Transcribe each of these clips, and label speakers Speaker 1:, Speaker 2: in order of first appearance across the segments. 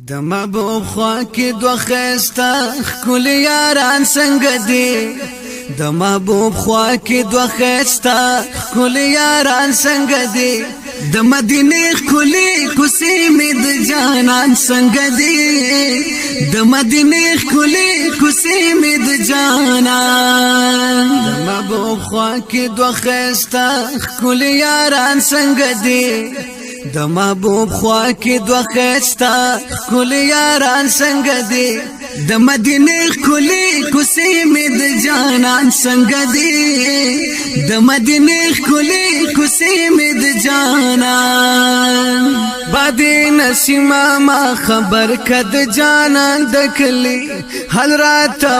Speaker 1: د محبوب خوا کې دوه خسته ښکلي یاران څنګه دي د محبوب خوا کې دوه خسته ښکلي یاران څنګه دي د مدینه ښکلي کوڅې مې د جانان څنګه دي د مدینه ښکلي کوڅې مې د جانان د محبوب خوا کې دوه خسته ښکلي یاران څنګه دي د محبوب خوا کې دوه خسته ښکلي یاران څنګه دي د مدینه ښکلي کوڅې مې د جانان څنګه دي د مدینه ښکلي کوڅې مې د جانان بادي نسیمه ما خبر کد جانان د کلی حل راته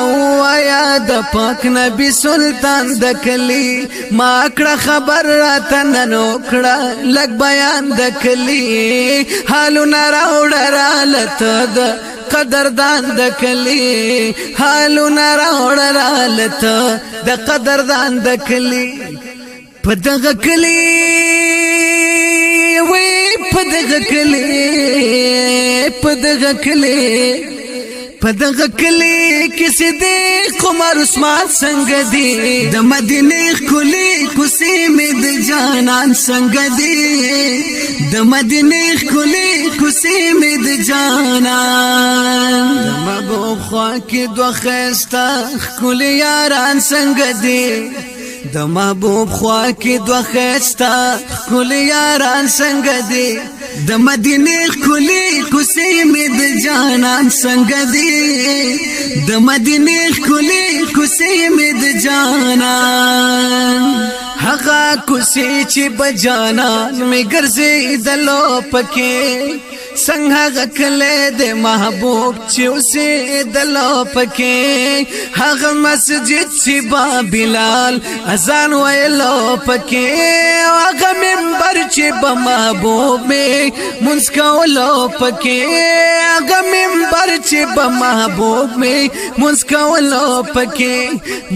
Speaker 1: وایا د پاک نبی سلطان د کلی ما کړه خبر راته نن وکړه لګ بیان د کلی حالونه راوړراله د قدردان د کلی حالونه راوړراله د قدردان د کلی په دغه کلی وی په دغه کلی په دغه کلی په دغه کلی کې صدیق عمر عثمان څنګه دي د مدینه ښکلي کوڅې مې د جانان څنګه دي د مدینه ښکلي کوڅې مې د جانان د محبوب خوا کې دوه خسته ښکلي یاران څنګه دي د محبوب خوا کې دوه خسته ښکلي یاران څنګه دي د مدینه ښکلي کوڅې مې د جانان څنګه دي د مدینه ښکلي کوڅې مې د جانان هغه کوڅې چې بجانان مې ګرځېدلو پکې څنګه غکله د محبوب چې اوسېدلو پکې هغه مسجد چې با بلال اذان ویلو پکې هغه منبر چې با محبوب مې منځ کولو پکې هغه منبر چې با محبوب مې منځ کولو پکې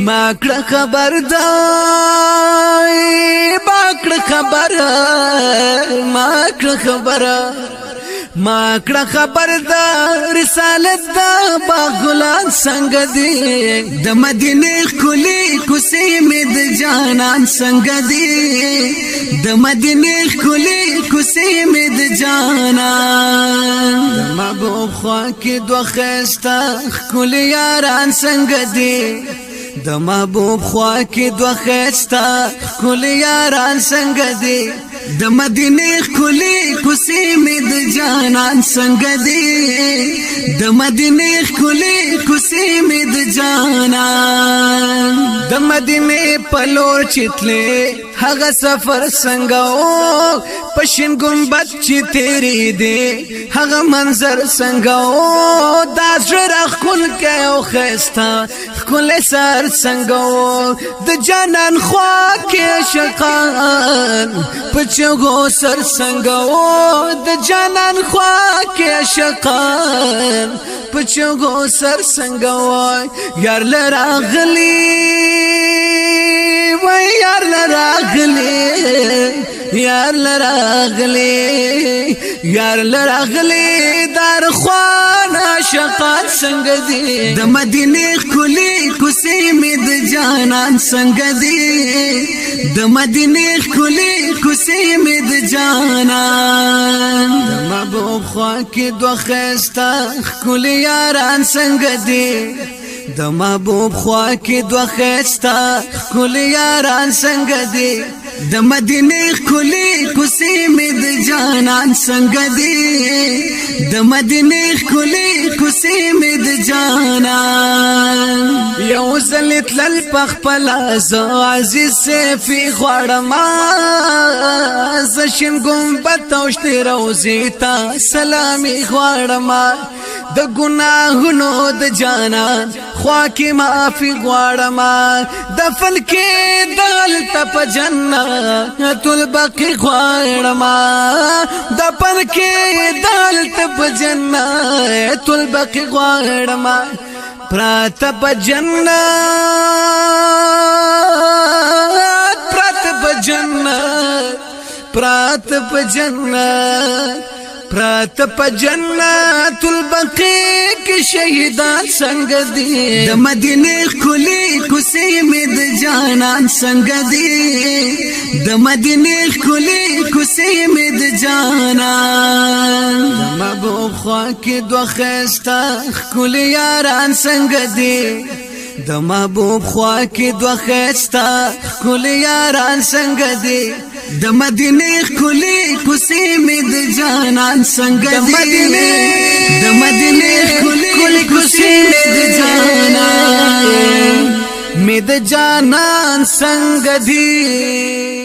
Speaker 1: ما کړه خبر ما کړه خبر د رسالت د باغلان څنګه دي د مدینه ښکلي کوڅې مې د جانان څنګه دي د مدینه ښکلي کوڅې مې د جانان د محبوب خوا کې دوه خسته ښکلي یاران څنګه دي د محبوب خوا کې دوه خسته ښکلي یاران څنګه دي د مدینه ښکلي کوڅې مې د جانان څنګه دي د مدینه ښکلي کوڅې مې د جانان د مدینه په لور چتلې هغه سفر څنګه او پښین ګمبد چې تیری دی هغه منظر څنګه او دا زړه خل کې او خسته خل سر څنګه او د جانان خوا کې شقان پچغو سر څنګه او د جانان خوا کې شقان پچغو سر څنګه او یار لراغلی وای یار لراغلی دار خوان عاشقان څنګه دي د مدینه ښکلي کوڅې مې د جانان څنګه دي د مدینه ښکلي کوڅې مې د جانان د محبوب خوا کې دوه خسته ښکلي یاران څنګه دي د محبوب خوا کې دوه خسته ښکلي یاران څنګه دي د مدینه ښکلي کوڅې مې د جانان څنګه دي د مدینه ښکلي کوڅې مې د جانان یو ځل تلل په خپل زه عزیز سیفي غواړم زه شین ګمبد او شنې روضې ته سلامي غواړم د ګناهونو د جانان خوا کې معافي غواړم دفن کې دلته په جنت البقیع غواړم دفن کې دلته په جنت البقیع غواړم پراته په جنت پراته په جنت پرات په جنت البقیع کې شهیدان څنګه دي د مدینه خولي کوسې مې د جانان څنګه دي د مدینه خولي کوسې مې د جانان د محبوب خوا کې دوه خسته خولي یاران څنګه دي د محبوب خوا کې دوه خسته خولي یاران څنګه دي د مدینه خولي کوسې مې د جانان څنګه دي د مدینه خولي کوسې مې د جانان څنګه دي